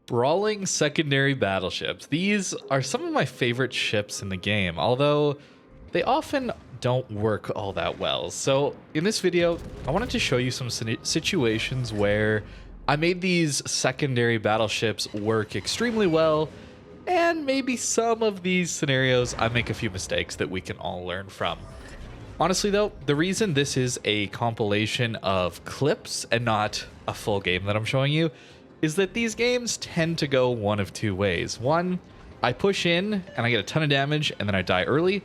Brawling secondary battleships. These are some of my favorite ships in the game, although they often don't work all that well. So in this video, I wanted to show you some situations where I made these secondary battleships work extremely well, and maybe some of these scenarios I make a few mistakes that we can all learn from. Honestly though, the reason this is a compilation of clips and not a full game that I'm showing you is that these games tend to go one of two ways. One, I push in and I get a ton of damage and then I die early.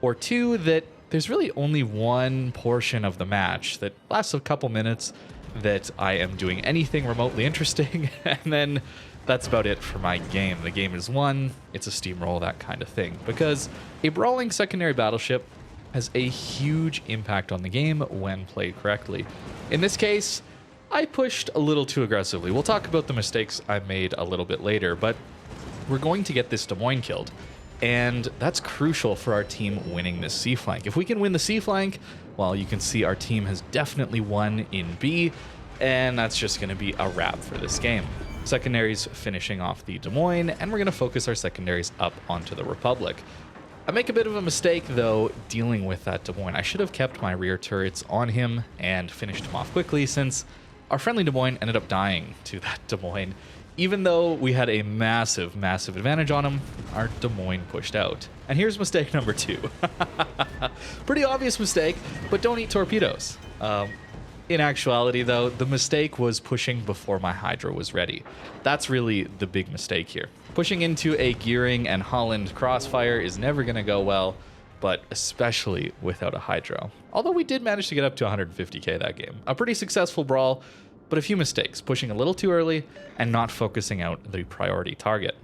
Or two, that there's really only one portion of the match that lasts a couple minutes that I am doing anything remotely interesting, and then that's about it for my game. The game is won, it's a steamroll, that kind of thing. Because a brawling secondary battleship has a huge impact on the game when played correctly. In this case, I pushed a little too aggressively. We'll talk about the mistakes I made a little bit later, but we're going to get this Des Moines killed. And that's crucial for our team winning this C flank. If we can win the C flank, well, you can see our team has definitely won in B, and that's just going to be a wrap for this game. Secondaries finishing off the Des Moines, and we're going to focus our secondaries up onto the Republic. I make a bit of a mistake, though, dealing with that Des Moines. I should have kept my rear turrets on him and finished him off quickly, since our friendly Des Moines ended up dying to that Des Moines. Even though we had a massive, massive advantage on him, our Des Moines pushed out. And here's mistake number 2. Pretty obvious mistake, but don't eat torpedoes. In actuality, though, the mistake was pushing before my Hydra was ready. That's really the big mistake here. Pushing into a Gearing and Holland crossfire is never going to go well, but especially without a Hydra. Although we did manage to get up to 150k that game. A pretty successful brawl, but a few mistakes, pushing a little too early and not focusing out the priority target.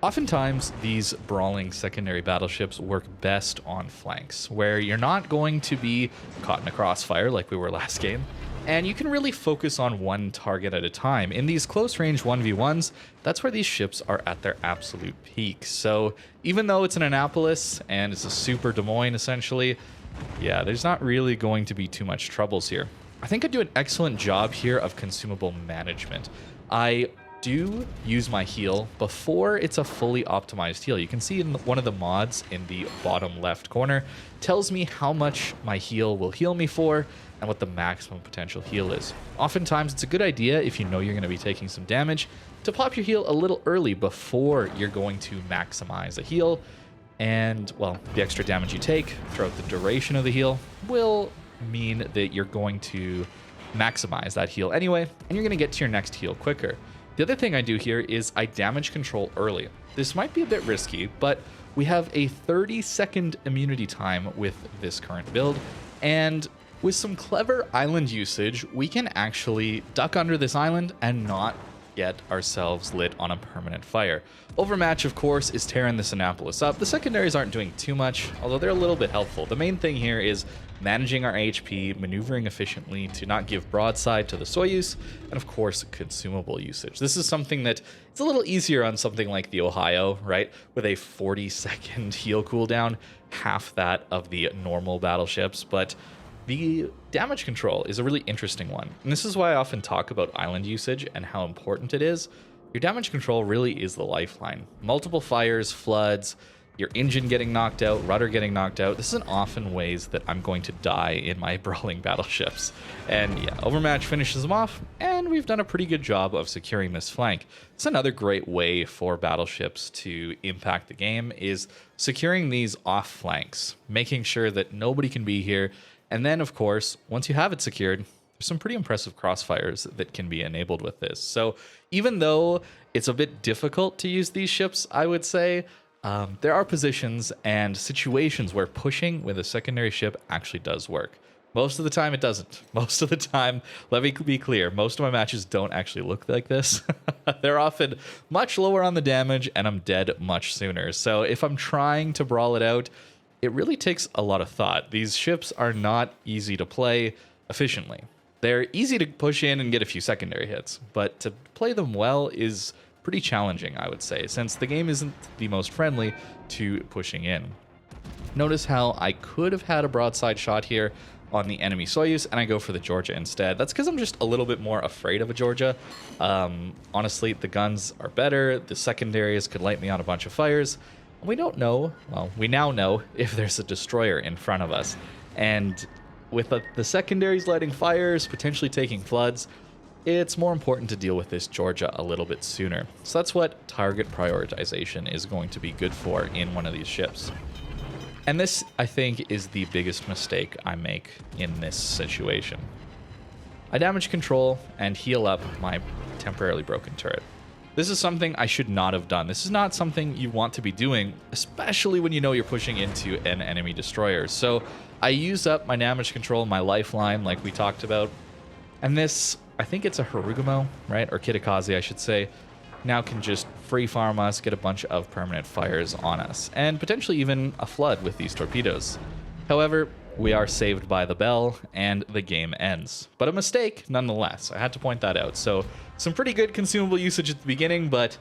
Oftentimes, these brawling secondary battleships work best on flanks, where you're not going to be caught in a crossfire like we were last game, and you can really focus on one target at a time. In these close-range 1v1s, that's where these ships are at their absolute peak. So even though it's an Annapolis and it's a super Des Moines, essentially, yeah, there's not really going to be too much troubles here. I think I do an excellent job here of consumable management. I do use my heal before it's a fully optimized heal. You can see in one of the mods in the bottom left corner tells me how much my heal will heal me for and what the maximum potential heal is. Oftentimes it's a good idea, if you know you're going to be taking some damage, to pop your heal a little early before you're going to maximize a heal. And, well, the extra damage you take throughout the duration of the heal will mean that you're going to maximize that heal anyway, and you're going to get to your next heal quicker. The other thing I do here is I damage control early. This might be a bit risky, but we have a 30-second immunity time with this current build, and with some clever island usage, we can actually duck under this island and not get ourselves lit on a permanent fire. Overmatch, of course, is tearing this Annapolis up. The secondaries aren't doing too much, although they're a little bit helpful. The main thing here is managing our HP, maneuvering efficiently to not give broadside to the Soyuz, and of course, consumable usage. This is something that it's a little easier on something like the Ohio, right? With a 40-second heal cooldown, half that of the normal battleships, but the damage control is a really interesting one. And this is why I often talk about island usage and how important it is. Your damage control really is the lifeline. Multiple fires, floods, your engine getting knocked out, rudder getting knocked out. This is often ways that I'm going to die in my brawling battleships. And yeah, Overmatch finishes them off, and we've done a pretty good job of securing this flank. It's another great way for battleships to impact the game is securing these off flanks, making sure that nobody can be here. And then, of course, once you have it secured, there's some pretty impressive crossfires that can be enabled with this. So even though it's a bit difficult to use these ships, I would say, there are positions and situations where pushing with a secondary ship actually does work. Most of the time, it doesn't. Most of the time, let me be clear, most of my matches don't actually look like this. They're often much lower on the damage, and I'm dead much sooner. So if I'm trying to brawl it out, it really takes a lot of thought. These ships are not easy to play efficiently. They're easy to push in and get a few secondary hits, but to play them well is pretty challenging, I would say, since the game isn't the most friendly to pushing in. Notice how I could have had a broadside shot here, on the enemy Soyuz, and I go for the Georgia instead. That's because I'm just a little bit more afraid of a Georgia. Honestly, the guns are better. The secondaries could light me on a bunch of fires. We don't know, well, we now know if there's a destroyer in front of us. And with the secondaries lighting fires, potentially taking floods, it's more important to deal with this Georgia a little bit sooner. So that's what target prioritization is going to be good for in one of these ships. And this, I think, is the biggest mistake I make in this situation. I damage control and heal up my temporarily broken turret. This is something I should not have done. This is not something you want to be doing, especially when you know you're pushing into an enemy destroyer. So I use up my damage control, my lifeline, like we talked about. And this, I think it's a Harugumo, right? Or Kitakaze, I should say. Now can just free farm us, get a bunch of permanent fires on us, and potentially even a flood with these torpedoes. However, we are saved by the bell, and the game ends. But a mistake, nonetheless. I had to point that out. So some pretty good consumable usage at the beginning, but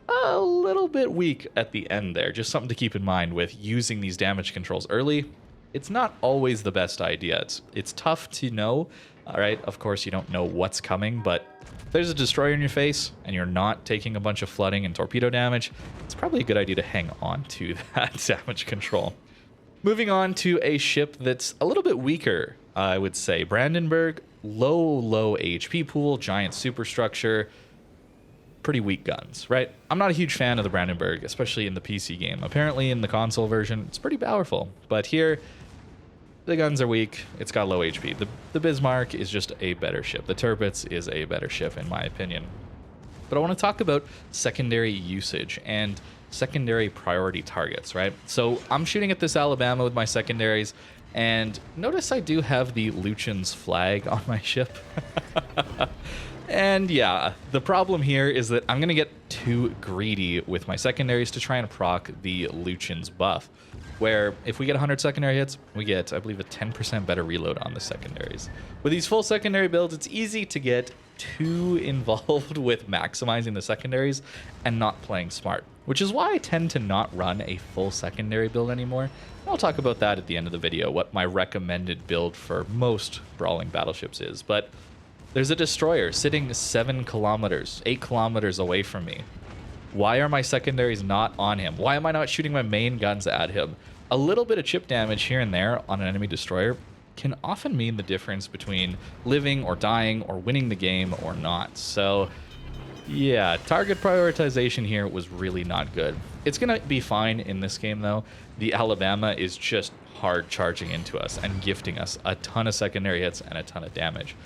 a little bit weak at the end there. Just something to keep in mind with using these damage controls early. It's not always the best idea. It's tough to know. All right, of course, you don't know what's coming, but if there's a destroyer in your face and you're not taking a bunch of flooding and torpedo damage, it's probably a good idea to hang on to that damage control. Moving on to a ship that's a little bit weaker, I would say. Brandenburg, low HP pool, giant superstructure, pretty weak guns, right? I'm not a huge fan of the Brandenburg, especially in the PC game. Apparently in the console version, it's pretty powerful, but here, the guns are weak. It's got low HP. The Bismarck is just a better ship. The Tirpitz is a better ship, in my opinion. But I want to talk about secondary usage and secondary priority targets, right? So I'm shooting at this Alabama with my secondaries, and notice I do have the Lucian's flag on my ship. And yeah, the problem here is that I'm going to get too greedy with my secondaries to try and proc the Lucian's buff, where if we get 100 secondary hits, we get, I believe, a 10% better reload on the secondaries. With these full secondary builds, it's easy to get too involved with maximizing the secondaries and not playing smart, which is why I tend to not run a full secondary build anymore. I'll talk about that at the end of the video, what my recommended build for most brawling battleships is. But there's a destroyer sitting 7 kilometers, 8 kilometers away from me. Why are my secondaries not on him? Why am I not shooting my main guns at him? A little bit of chip damage here and there on an enemy destroyer can often mean the difference between living or dying or winning the game or not. So yeah, target prioritization here was really not good. It's going to be fine in this game though. The Alabama is just hard charging into us and gifting us a ton of secondary hits and a ton of damage.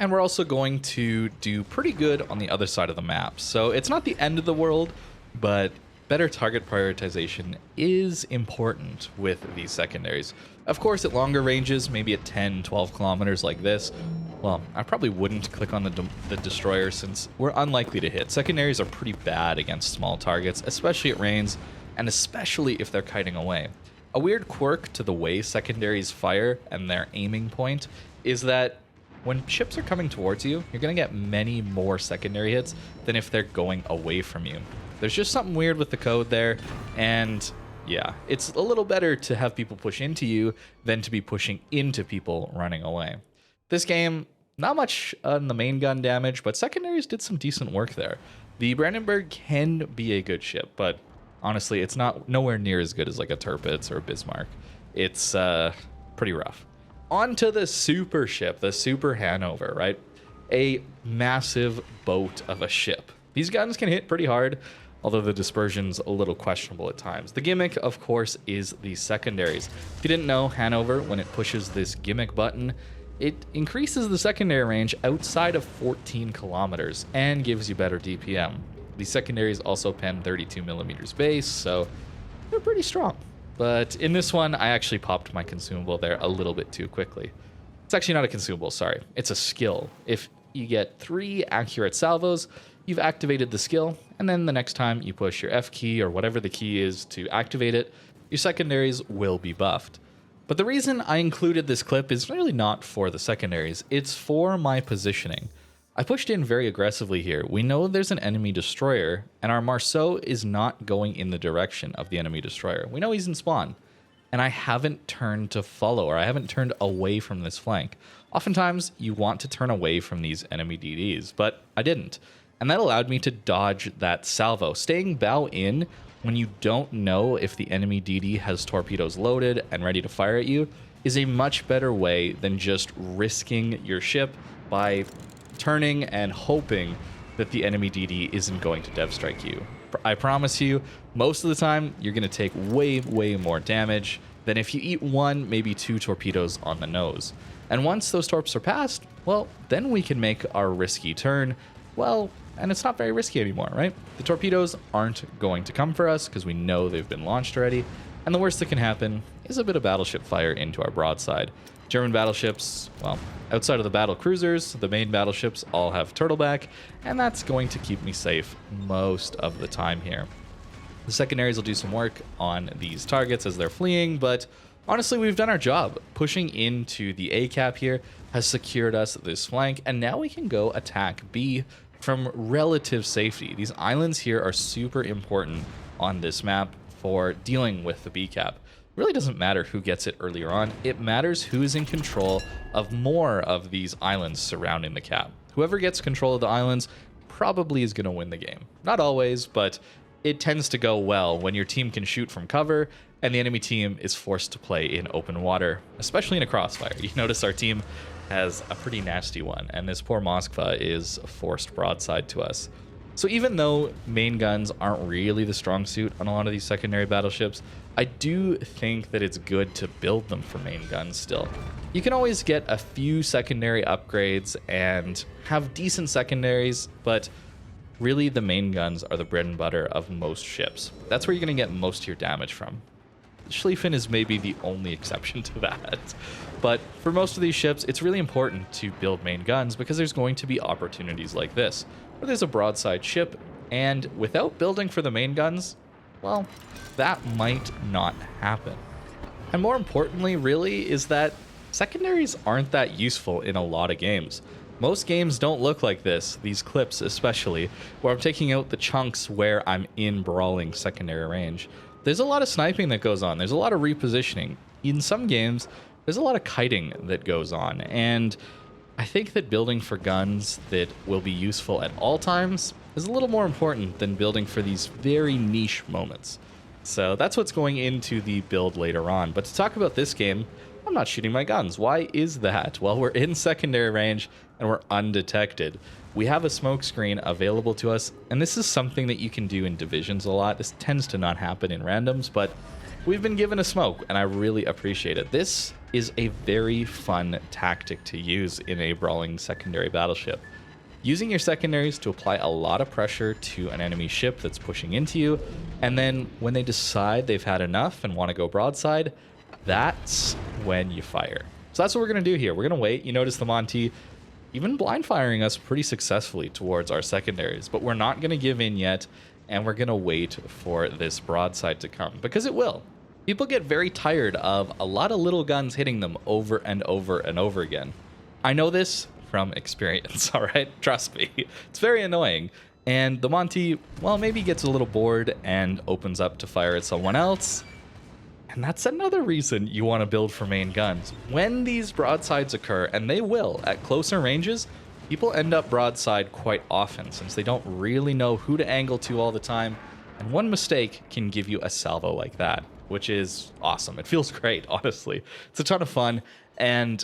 And we're also going to do pretty good on the other side of the map. So it's not the end of the world, but better target prioritization is important with these secondaries. Of course, at longer ranges, maybe at 10, 12 kilometers like this, well, I probably wouldn't click on the destroyer since we're unlikely to hit. Secondaries are pretty bad against small targets, especially at range, and especially if they're kiting away. A weird quirk to the way secondaries fire and their aiming point is that when ships are coming towards you, you're going to get many more secondary hits than if they're going away from you. There's just something weird with the code there, and yeah, it's a little better to have people push into you than to be pushing into people running away. This game, not much on the main gun damage, but secondaries did some decent work there. The Brandenburg can be a good ship, but honestly, it's nowhere near as good as like a Tirpitz or a Bismarck. It's pretty rough. On to the super ship, the Super Hanover, right? A massive boat of a ship. These guns can hit pretty hard, although the dispersion's a little questionable at times. The gimmick, of course, is the secondaries. If you didn't know, Hanover, when it pushes this gimmick button, it increases the secondary range outside of 14 kilometers and gives you better DPM. The secondaries also pen 32 millimeters base, so they're pretty strong. But in this one, I actually popped my consumable there a little bit too quickly. It's actually not a consumable, sorry. It's a skill. If you get 3 accurate salvos, you've activated the skill, and then the next time you push your F key or whatever the key is to activate it, your secondaries will be buffed. But the reason I included this clip is really not for the secondaries, it's for my positioning. I pushed in very aggressively here. We know there's an enemy destroyer, and our Marceau is not going in the direction of the enemy destroyer. We know he's in spawn. and I haven't turned to follow, or I haven't turned away from this flank. Oftentimes, you want to turn away from these enemy DDs, but I didn't. And that allowed me to dodge that salvo. Staying bow in when you don't know if the enemy DD has torpedoes loaded and ready to fire at you is a much better way than just risking your ship by turning and hoping that the enemy DD isn't going to dev strike you. I promise you, most of the time, you're going to take way, way more damage than if you eat one, maybe two torpedoes on the nose. And once those torps are passed, well, then we can make our risky turn. Well, and it's not very risky anymore, right? The torpedoes aren't going to come for us because we know they've been launched already. And the worst that can happen is a bit of battleship fire into our broadside. German battleships, well, outside of the battle cruisers, the main battleships all have turtleback, and that's going to keep me safe most of the time here. The secondaries will do some work on these targets as they're fleeing, but honestly, we've done our job. Pushing into the A cap here has secured us this flank, and now we can go attack B from relative safety. These islands here are super important on this map for dealing with the B cap. It really doesn't matter who gets it earlier on. It matters who is in control of more of these islands surrounding the cap. Whoever gets control of the islands probably is going to win the game. Not always, but it tends to go well when your team can shoot from cover and the enemy team is forced to play in open water, especially in a crossfire. You notice our team has a pretty nasty one, and this poor Moskva is forced broadside to us. So even though main guns aren't really the strong suit on a lot of these secondary battleships, I do think that it's good to build them for main guns still. You can always get a few secondary upgrades and have decent secondaries, but really the main guns are the bread and butter of most ships. That's where you're going to get most of your damage from. Schlieffen is maybe the only exception to that. But for most of these ships, it's really important to build main guns because there's going to be opportunities like this, where there's a broadside ship, and without building for the main guns, well, that might not happen. And more importantly, really, is that secondaries aren't that useful in a lot of games. Most games don't look like this, these clips especially, where I'm taking out the chunks where I'm in brawling secondary range. There's a lot of sniping that goes on. There's a lot of repositioning. In some games, there's a lot of kiting that goes on. And I think that building for guns that will be useful at all times is a little more important than building for these very niche moments. So that's what's going into the build later on. But to talk about this game, I'm not shooting my guns. Why is that? Well, we're in secondary range and we're undetected. We have a smoke screen available to us, and this is something that you can do in divisions a lot. This tends to not happen in randoms, but we've been given a smoke, and I really appreciate it. This is a very fun tactic to use in a brawling secondary battleship. Using your secondaries to apply a lot of pressure to an enemy ship that's pushing into you, and then when they decide they've had enough and want to go broadside, that's when you fire. So that's what we're going to do here. We're going to wait. You notice the Monty even blind firing us pretty successfully towards our secondaries, but we're not going to give in yet, and we're going to wait for this broadside to come, because it will. People get very tired of a lot of little guns hitting them over and over and over again. I know this from experience, all right? Trust me. It's very annoying. And the Monty, well, maybe gets a little bored and opens up to fire at someone else. And that's another reason you want to build for main guns. When these broadsides occur, and they will at closer ranges, people end up broadside quite often since they don't really know who to angle to all the time. And one mistake can give you a salvo like that, which is awesome. It feels great, honestly. It's a ton of fun. And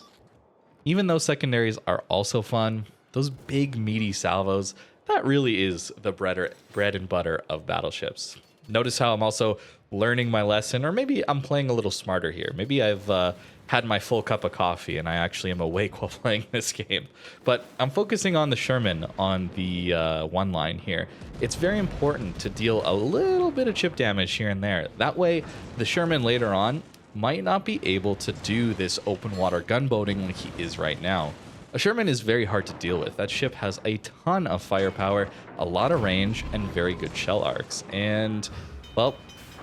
even though secondaries are also fun, those big meaty salvos, that really is the bread and butter of battleships. Notice how I'm also learning my lesson, or maybe I'm playing a little smarter here. Maybe I've had my full cup of coffee and I actually am awake while playing this game. But I'm focusing on the Sherman on the one line here. It's very important to deal a little bit of chip damage here and there. That way, the Sherman later on might not be able to do this open water gunboating like he is right now. A Sherman is very hard to deal with. That ship has a ton of firepower, a lot of range, and very good shell arcs. And, well,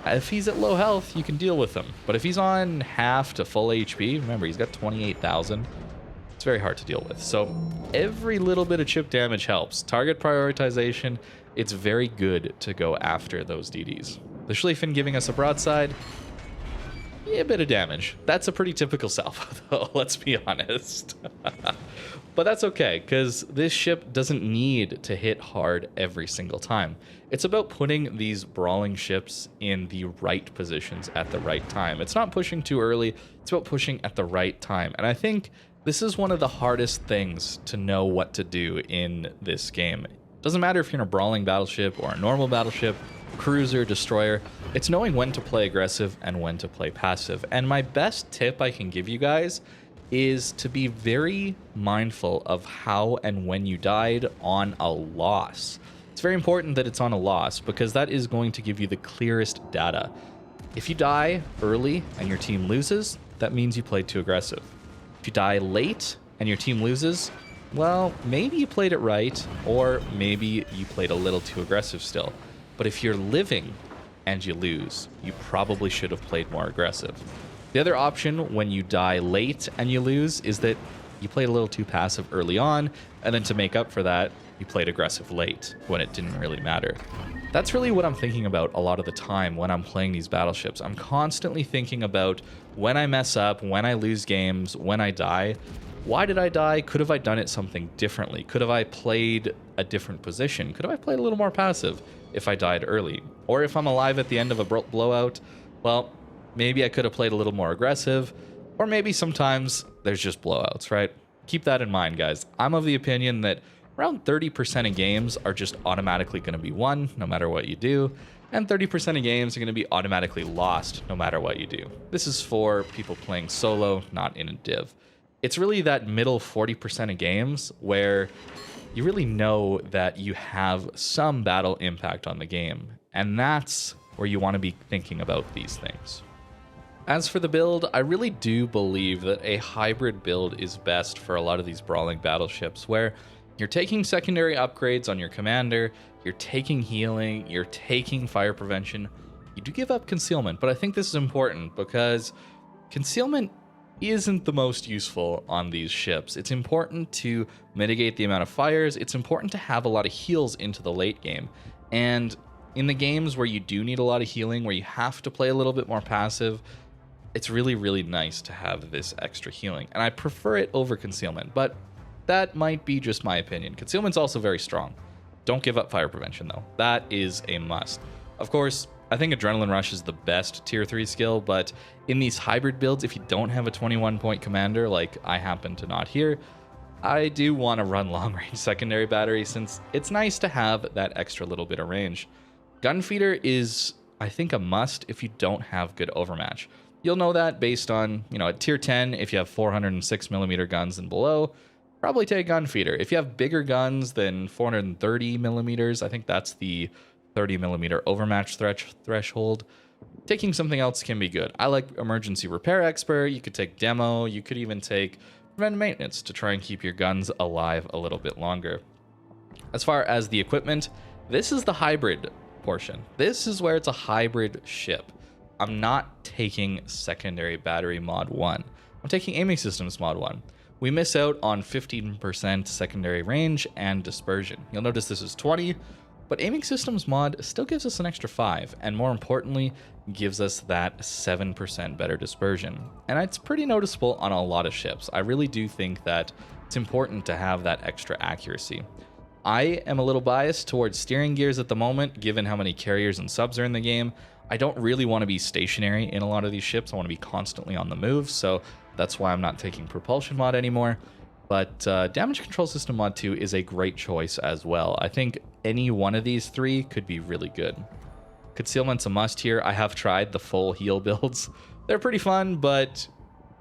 if he's at low health, you can deal with him. But if he's on half to full HP, remember, he's got 28,000. It's very hard to deal with. So every little bit of chip damage helps. Target prioritization, it's very good to go after those DDs. The Schlieffen giving us a broadside. a bit of damage. That's a pretty typical salvo, though, let's be honest. But that's okay, because this ship doesn't need to hit hard every single time. It's about putting these brawling ships in the right positions at the right time. It's not pushing too early, it's about pushing at the right time. And I think this is one of the hardest things to know what to do in this game. It doesn't matter if you're in a brawling battleship or a normal battleship, cruiser, destroyer, it's knowing when to play aggressive and when to play passive. And my best tip I can give you guys is to be very mindful of how and when you died on a loss. It's very important that it's on a loss because that is going to give you the clearest data. If you die early and your team loses, that means you played too aggressive. If you die late and your team loses, well, maybe you played it right, or maybe you played a little too aggressive still. But if you're living and you lose, you probably should have played more aggressive. The other option when you die late and you lose is that you played a little too passive early on, and then to make up for that, you played aggressive late when it didn't really matter. That's really what I'm thinking about a lot of the time when I'm playing these battleships. I'm constantly thinking about when I mess up, when I lose games, when I die. Why did I die? Could have I done it something differently? Could have I played a different position? Could have I played a little more passive if I died early? Or if I'm alive at the end of a blowout, well, maybe I could have played a little more aggressive, or maybe sometimes there's just blowouts, right? Keep that in mind, guys. I'm of the opinion that around 30% of games are just automatically going to be won no matter what you do, and 30% of games are going to be automatically lost no matter what you do. This is for people playing solo, not in a div. It's really that middle 40% of games where you really know that you have some battle impact on the game, and that's where you want to be thinking about these things. As for the build, I really do believe that a hybrid build is best for a lot of these brawling battleships, where you're taking secondary upgrades on your commander, you're taking healing, you're taking fire prevention. You do give up concealment, but I think this is important because concealment isn't the most useful on these ships. It's important to mitigate the amount of fires. It's important to have a lot of heals into the late game. And in the games where you do need a lot of healing, where you have to play a little bit more passive, it's really, really nice to have this extra healing. And I prefer it over concealment, but that might be just my opinion. Concealment's also very strong. Don't give up fire prevention, though. That is a must. Of course, I think Adrenaline Rush is the best tier 3 skill, but in these hybrid builds, if you don't have a 21-point commander, like I happen to not here, I do want to run long-range secondary battery since it's nice to have that extra little bit of range. Gunfeeder is, I think, a must if you don't have good overmatch. You'll know that based on, at tier 10, if you have 406mm guns and below, probably take Gunfeeder. If you have bigger guns than 430mm, I think that's the 30mm overmatch threshold, taking something else can be good. I like Emergency Repair Expert. You could take Demo. You could even take Preventive Maintenance to try and keep your guns alive a little bit longer. As far as the equipment, this is the hybrid portion. This is where it's a hybrid ship. I'm not taking Secondary Battery Mod 1. I'm taking Aiming Systems Mod 1. We miss out on 15% secondary range and dispersion. You'll notice this is 20, but Aiming Systems Mod still gives us an extra 5, and more importantly, gives us that 7% better dispersion. And it's pretty noticeable on a lot of ships. I really do think that it's important to have that extra accuracy. I am a little biased towards steering gears at the moment, given how many carriers and subs are in the game. I don't really want to be stationary in a lot of these ships. I want to be constantly on the move, so that's why I'm not taking Propulsion Mod anymore. But Damage Control System Mod 2 is a great choice as well. I think any one of these three could be really good. Concealment's a must here. I have tried the full heal builds. They're pretty fun, but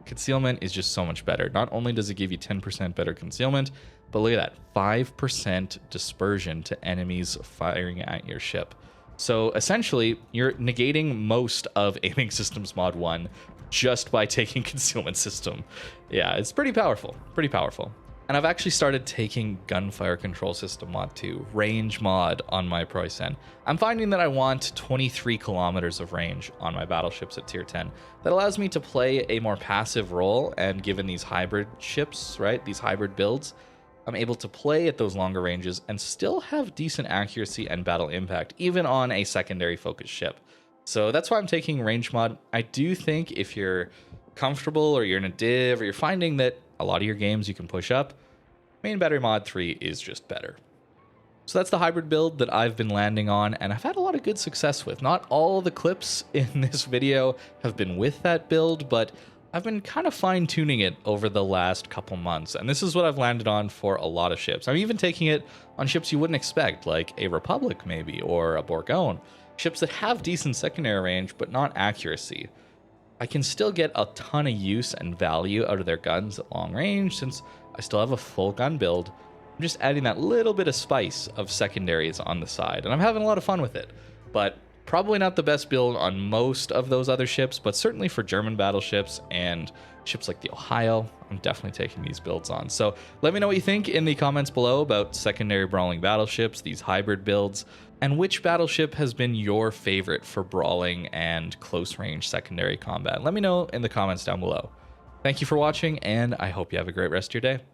Concealment is just so much better. Not only does it give you 10% better concealment, but look at that, 5% dispersion to enemies firing at your ship. So essentially, you're negating most of Aiming Systems Mod 1 just by taking Concealment System. Yeah, it's pretty powerful, pretty powerful. And I've actually started taking Gunfire Control System Mod 2, Range Mod, on my Proisen. I'm finding that I want 23 kilometers of range on my battleships at tier 10. That allows me to play a more passive role, and given these hybrid ships, right, these hybrid builds, I'm able to play at those longer ranges and still have decent accuracy and battle impact, even on a secondary focused ship. So that's why I'm taking range mod. I do think if you're comfortable or you're in a div or you're finding that a lot of your games you can push up, main battery mod 3 is just better. So that's the hybrid build that I've been landing on, and I've had a lot of good success with. Not all the clips in this video have been with that build, but I've been kind of fine-tuning it over the last couple months, and this is what I've landed on for a lot of ships. I'm even taking it on ships you wouldn't expect, like a Republic maybe, or a Bourgogne. Ships that have decent secondary range, but not accuracy. I can still get a ton of use and value out of their guns at long range, since I still have a full gun build. I'm just adding that little bit of spice of secondaries on the side, and I'm having a lot of fun with it. But probably not the best build on most of those other ships, but certainly for German battleships and ships like the Ohio, I'm definitely taking these builds on. So let me know what you think in the comments below about secondary brawling battleships, these hybrid builds, and which battleship has been your favorite for brawling and close range secondary combat. Let me know in the comments down below. Thank you for watching, and I hope you have a great rest of your day.